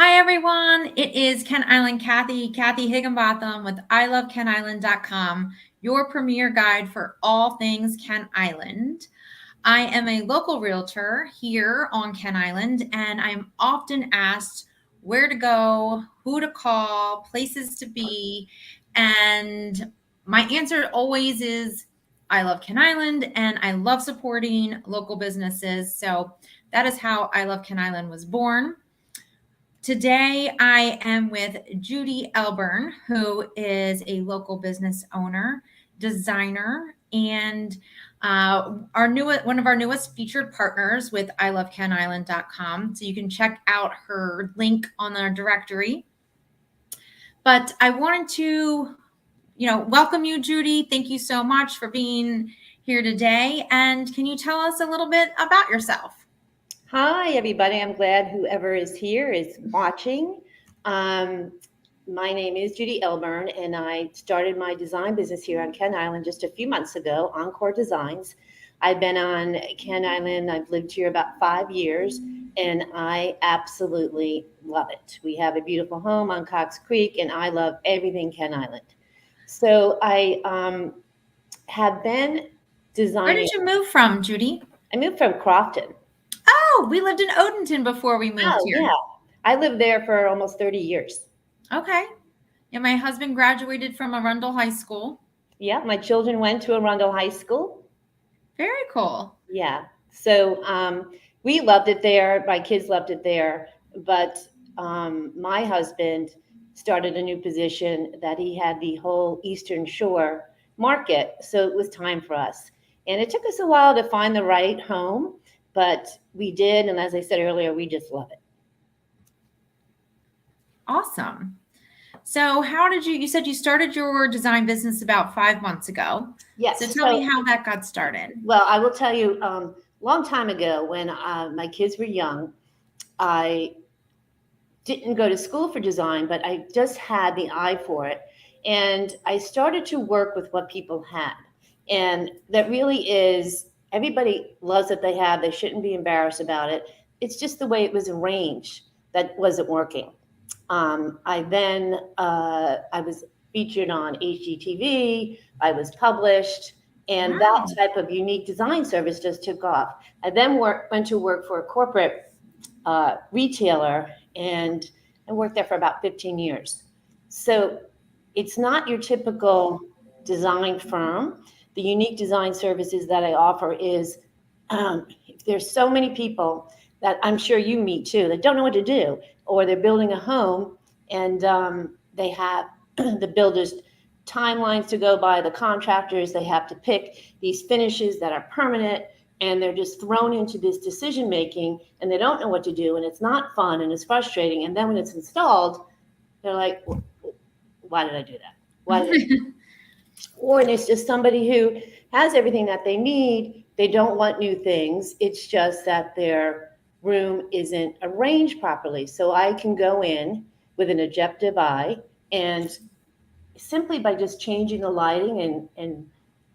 Hi, everyone. It is Ken Island Kathy Higginbotham with ilovekeniland.com, your premier guide for all things Ken Island. I am a local realtor here on Ken Island, and I'm often asked where to go, who to call, places to be. And my answer always is I love Ken Island and I love supporting local businesses. So that is how I Love Ken Island was born. Today, I am with Judy Elburn, who is a local business owner, designer, and one of our newest featured partners with ilovekeniland.com. So you can check out her link on our directory. But I wanted to, welcome you, Judy. Thank you so much for being here today. And can you tell us a little bit about yourself? Hi, everybody. I'm glad whoever is here is watching. My name is Judy Elburn, and I started my design business here on Ken Island just a few months ago, Encore Designs. I've been on Ken Island, I've lived here about 5 years, and I absolutely love it. We have a beautiful home on Cox Creek, and I love everything Ken Island. So I have been Where designing. did you move from, Judy? I moved from Crofton. Oh, we lived in Odenton before we moved Oh, here. yeah. I lived there for almost 30 years. Okay. Yeah, my husband graduated from Arundel High School. Yeah, my children went to Arundel High School. Very cool. Yeah. So we loved it there. My kids loved it there. But my husband started a new position that he had the whole Eastern Shore market. So it was time for us. And it took us a while to find the right home, but we did. And as I said earlier, we just love it. Awesome. So how did you said you started your design business about 5 months ago. Yes. So tell me how that got started. Well, I will tell you, long time ago when my kids were young, I didn't go to school for design, but I just had the eye for it. And I started to work with what people had. And that really is, everybody loves what they have. They shouldn't be embarrassed about it. It's just the way it was arranged that wasn't working. I was featured on HGTV. I was published. And Wow. that type of unique design service just took off. I then went to work for a corporate retailer and worked there for about 15 years. So it's not your typical design firm. The unique design services that I offer is there's so many people that I'm sure you meet too that don't know what to do, or they're building a home and they have the builders timelines to go by, the contractors, they have to pick these finishes that are permanent, and they're just thrown into this decision making and they don't know what to do, and it's not fun and it's frustrating. And then when it's installed, they're like, why did I do that? Why did I do that? Or it's just somebody who has everything that they need. They don't want new things. It's just that their room isn't arranged properly. So I can go in with an objective eye and simply by just changing the lighting and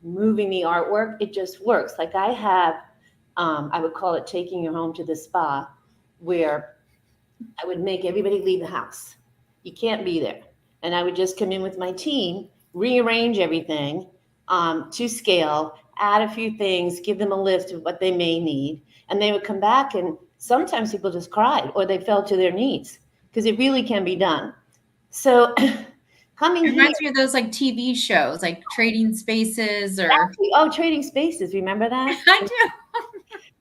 moving the artwork, it just works. Like I have, I would call it taking your home to the spa, where I would make everybody leave the house. You can't be there. And I would just come in with my team, rearrange everything to scale, add a few things, give them a list of what they may need. And they would come back, and sometimes people just cried or they fell to their knees because it really can be done. So coming It here. reminds me of those like TV shows, like Trading Spaces or Actually, oh, Trading Spaces. Remember that? I do.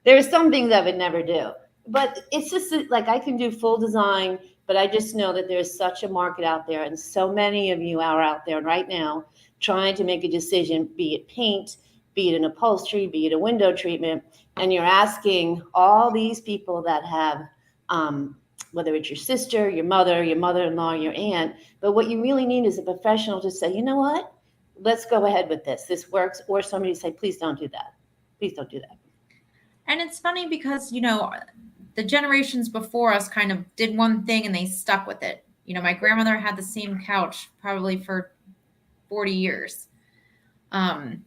There are some things I would never do, but it's just like I can do full design, but I just know that there's such a market out there, and so many of you are out there right now trying to make a decision, be it paint, be it an upholstery, be it a window treatment, and you're asking all these people that have, whether it's your sister, your mother-in-law, your aunt, but what you really need is a professional to say, you know what, let's go ahead with this. This works, or somebody say, please don't do that. Please don't do that. And it's funny because, the generations before us kind of did one thing and they stuck with it. My grandmother had the same couch probably for 40 years. And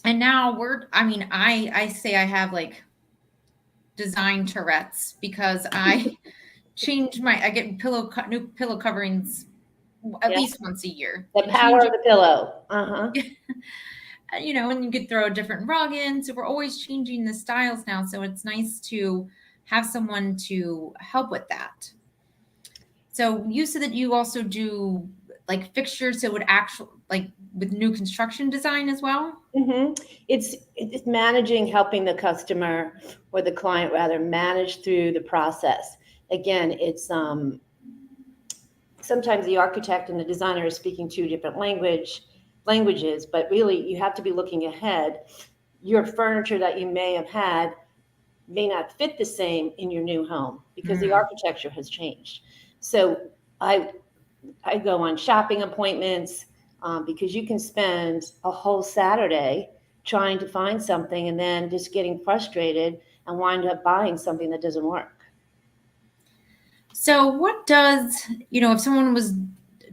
now I say I have like design Tourette's because I I get new pillow coverings at Yeah. least once a year. The And power of changing, the pillow. Uh-huh. and you could throw a different rug in. So we're always changing the styles now. So it's nice to have someone to help with that. So you said that you also do like fixtures, so it would actually like with new construction design as well. It's managing, helping the customer or the client rather manage through the process. Again, it's sometimes the architect and the designer are speaking two different languages, but really you have to be looking ahead. Your furniture that you may have had may not fit the same in your new home because the architecture has changed. So I go on shopping appointments because you can spend a whole Saturday trying to find something and then just getting frustrated and wind up buying something that doesn't work. So what does, if someone was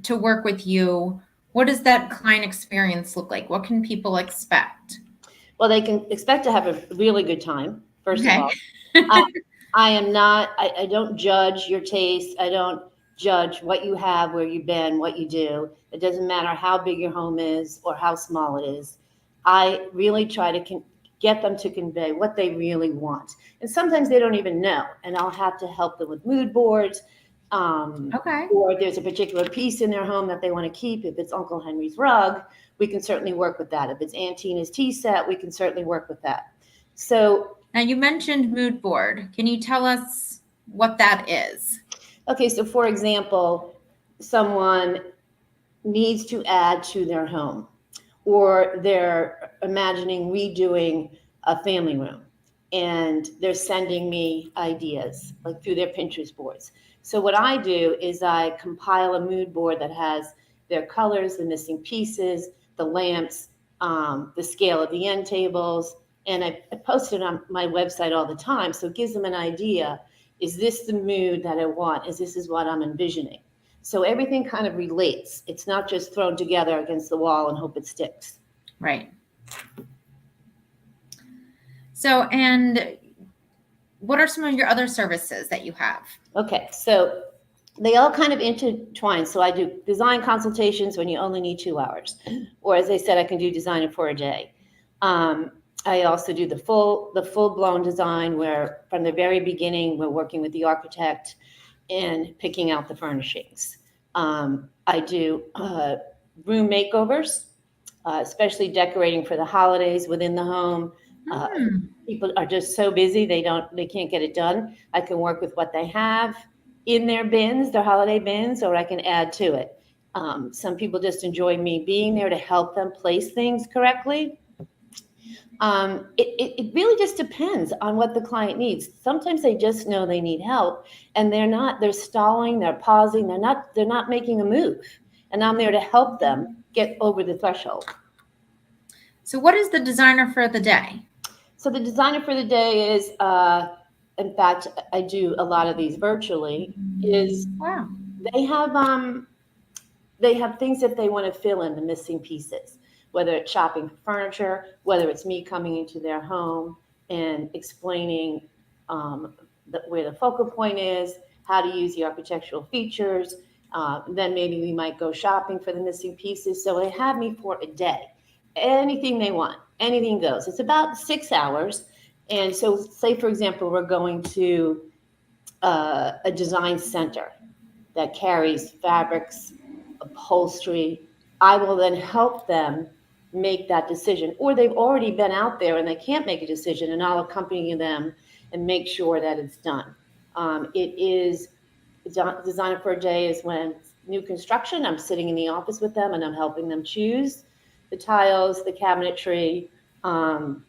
to work with you, what does that client experience look like? What can people expect? Well, they can expect to have a really good time, first of Okay. all. I don't judge your taste. I don't judge what you have, where you've been, what you do. It doesn't matter how big your home is or how small it is. I really try to get them to convey what they really want. And sometimes they don't even know. And I'll have to help them with mood boards. Okay. Or if there's a particular piece in their home that they want to keep. If it's Uncle Henry's rug, we can certainly work with that. If it's Aunt Tina's tea set, we can certainly work with that. So now you mentioned mood board. Can you tell us what that is? Okay, so for example, someone needs to add to their home, or they're imagining redoing a family room, and they're sending me ideas like through their Pinterest boards. So what I do is I compile a mood board that has their colors, the missing pieces, the lamps, the scale of the end tables, and I post it on my website all the time. So it gives them an idea. Is this the mood that I want? This is what I'm envisioning? So everything kind of relates. It's not just thrown together against the wall and hope it sticks. Right. So, and what are some of your other services that you have? Okay, so they all kind of intertwine. So I do design consultations when you only need 2 hours, or as I said, I can do design it for a day. I also do the full blown design where from the very beginning we're working with the architect and picking out the furnishings. I do room makeovers, especially decorating for the holidays within the home. People are just so busy they can't get it done. I can work with what they have in their bins, their holiday bins, or I can add to it. Some people just enjoy me being there to help them place things correctly. It really just depends on what the client needs. Sometimes they just know they need help and they're stalling, they're pausing, they're not making a move. And I'm there to help them get over the threshold. So what is the designer for the day? So the designer for the day is, in fact, I do a lot of these virtually, is Wow. they have things that they want to fill in the missing pieces, whether it's shopping for furniture, whether it's me coming into their home and explaining where the focal point is, how to use the architectural features. Then maybe we might go shopping for the missing pieces. So they have me for a day. Anything they want, anything goes. It's about 6 hours. And so say, for example, we're going to a design center that carries fabrics, upholstery. I will then help them make that decision, or they've already been out there and they can't make a decision, and I'll accompany them and make sure that it's done. It is designer for a day is when new construction, I'm sitting in the office with them and I'm helping them choose the tiles, the cabinetry, and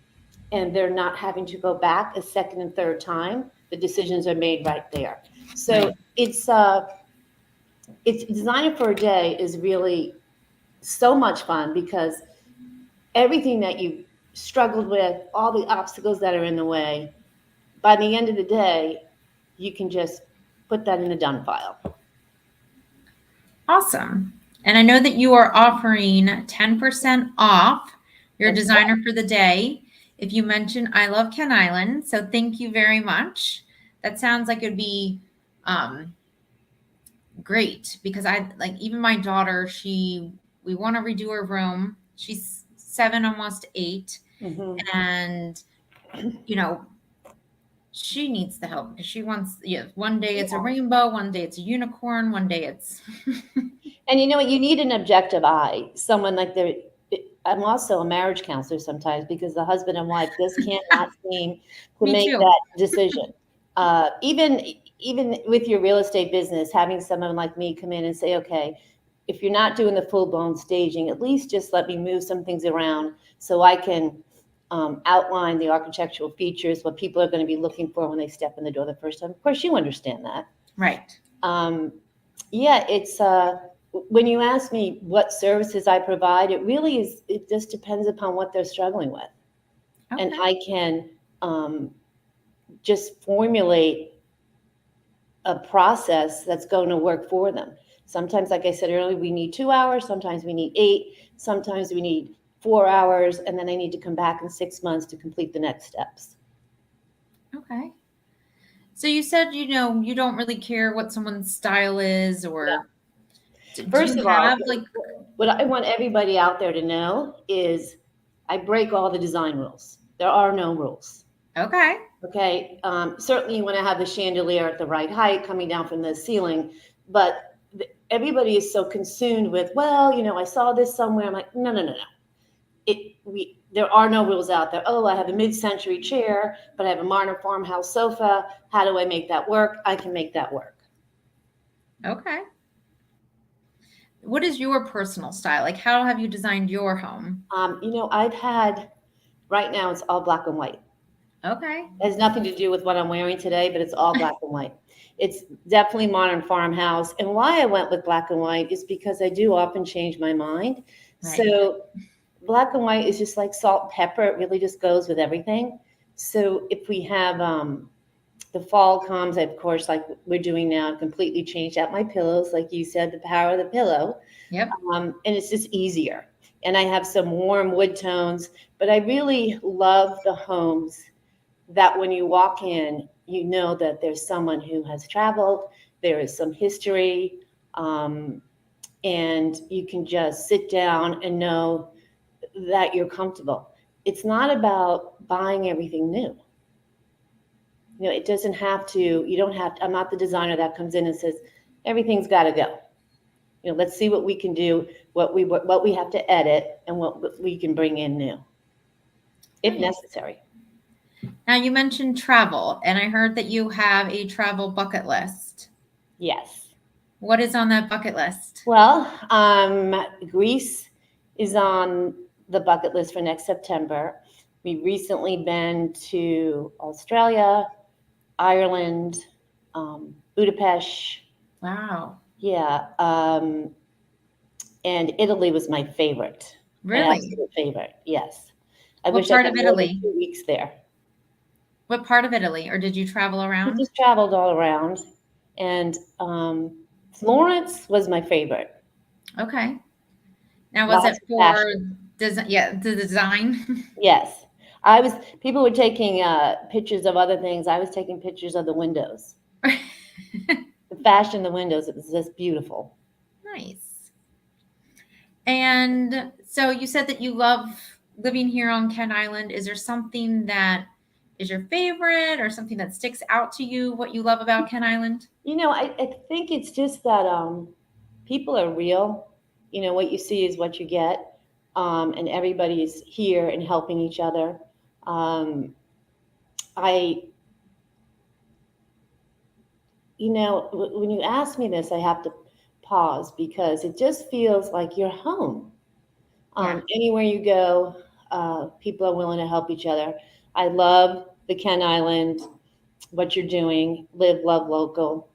they're not having to go back a second and third time. The decisions are made right there. So Right. it's designer for a day is really so much fun because everything that you struggled with, all the obstacles that are in the way, by the end of the day, you can just put that in the done file. Awesome. And I know that you are offering 10% off your designer for the day if you mention I Love Ken Island. So thank you very much. That sounds like it'd be great, because I like, even my daughter, we want to redo her room. She's 7, almost 8, Mhm. and you know, she needs the help because she wants, one day it's a rainbow, one day it's a unicorn, one day it's And you know what? You need an objective eye, someone like I'm also a marriage counselor sometimes because the husband and wife just cannot seem to me make too. that decision. Even with your real estate business, having someone like me come in and say, okay, if you're not doing the full blown staging, at least just let me move some things around so I can outline the architectural features, what people are going to be looking for when they step in the door the first time. Of course, you understand that. Right. Yeah, it's when you ask me what services I provide, it just depends upon what they're struggling with. Okay. And I can just formulate a process that's going to work for them. Sometimes, like I said earlier, we need 2 hours, sometimes we need 8, sometimes we need 4 hours, and then I need to come back in 6 months to complete the next steps. Okay. So you said, you don't really care what someone's style is, or do First you of all, have like, what I want everybody out there to know is I break all the design rules. There are no rules. okay. Okay. Certainly you want to have the chandelier at the right height coming down from the ceiling, but everybody is so consumed with, well, I saw this somewhere. I'm like, no, no, no, no. There are no rules out there. Oh, I have a mid-century chair, but I have a modern farmhouse sofa. How do I make that work? I can make that work. Okay. What is your personal style? Like, how have you designed your home? Right now it's all black and white. Okay. It has nothing to do with what I'm wearing today, but it's all black and white. It's definitely modern farmhouse. And why I went with black and white is because I do often change my mind. Right. So black and white is just like salt and pepper. It really just goes with everything. So if we have the fall comes, of course, like we're doing now, completely changed out my pillows. Like you said, the power of the pillow. Yep. And it's just easier. And I have some warm wood tones, but I really love the homes that when you walk in, you know that there's someone who has traveled, there is some history, and you can just sit down and know that you're comfortable. It's not about buying everything new. It doesn't have to, you don't have to, I'm not the designer that comes in and says, everything's got to go. Let's see what we can do, what we have to edit, and what we can bring in new, if necessary. Now, you mentioned travel, and I heard that you have a travel bucket list. Yes. What is on that bucket list? Well, Greece is on the bucket list for next September. We've recently been to Australia, Ireland, Budapest. Wow. Yeah. And Italy was my favorite. Really? My absolute favorite, yes. I What wish I part had of more than Italy? 2 weeks there. What part of Italy? Or did you travel We around? just traveled all around. And Florence was my favorite. Okay. Now, was Lots it of for fashion. the design? Yes. People were taking pictures of other things. I was taking pictures of the windows. The fashion in the windows, it was just beautiful. Nice. And so you said that you love living here on Kent Island. Is there something that is your favorite, or something that sticks out to you, what you love about Kent Island? I think it's just that people are real. What you see is what you get. And everybody is here and helping each other. When you ask me this, I have to pause because it just feels like you're home. Anywhere you go, people are willing to help each other. I love the Kent Island, what you're doing, live, love local.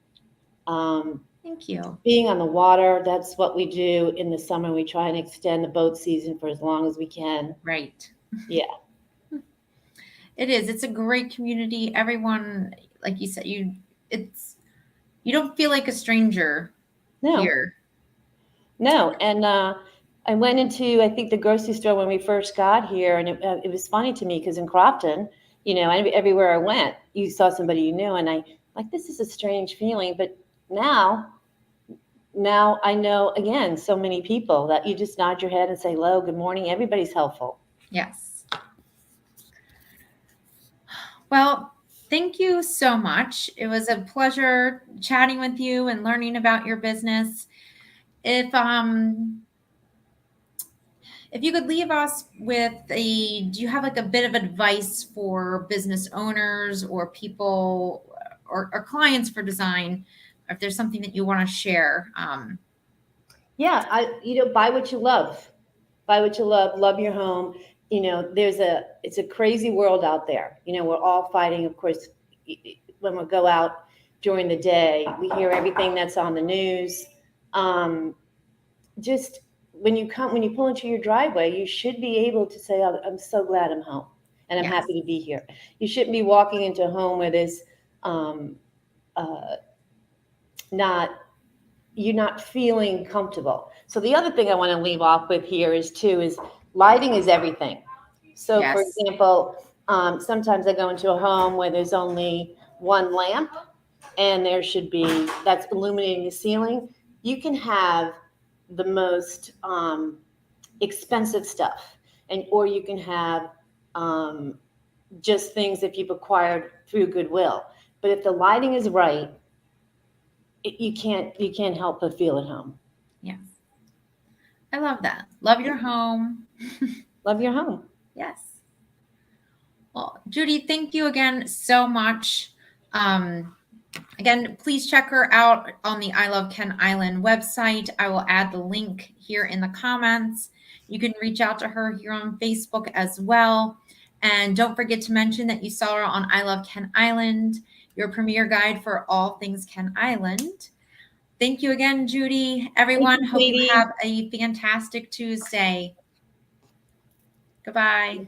Thank you. Being on the water, that's what we do in the summer. We try and extend the boat season for as long as we can. Right. Yeah. It is. It's a great community. Everyone, like you said, you don't feel like a stranger here. No. And I went into, I think, the grocery store when we first got here, and it was funny to me because in Crofton, everywhere I went, you saw somebody you knew, and like, this is a strange feeling. But now I know, again, so many people that you just nod your head and say, hello, good morning. Everybody's helpful. Yes. Well, thank you so much. It was a pleasure chatting with you and learning about your business. If you could leave us with do you have like a bit of advice for business owners or people or clients for design, or if there's something that you want to share? Yeah, buy what you love. Buy what you love your home. It's a crazy world out there. We're all fighting, of course, when we go out during the day, we hear everything that's on the news. Just when you pull into your driveway, you should be able to say, oh, I'm so glad I'm home and I'm Yes. happy to be here. You shouldn't be walking into a home where there's you're not feeling comfortable. So the other thing I want to leave off with here is lighting is everything. So Yes. for example, sometimes I go into a home where there's only one lamp and that's illuminating the ceiling. You can have the most expensive stuff, or you can have just things that you've acquired through goodwill. But if the lighting is right, you can't help but feel at home. Yes. I love that. Love your home. Love your home. Yes. Well, Judy, thank you again so much. Again, please check her out on the I Love Ken Island website. I will add the link here in the comments. You can reach out to her here on Facebook as well. And don't forget to mention that you saw her on I Love Ken Island, your premier guide for all things Ken Island. Thank you again, Judy. Everyone, hope you have a fantastic Tuesday. Goodbye.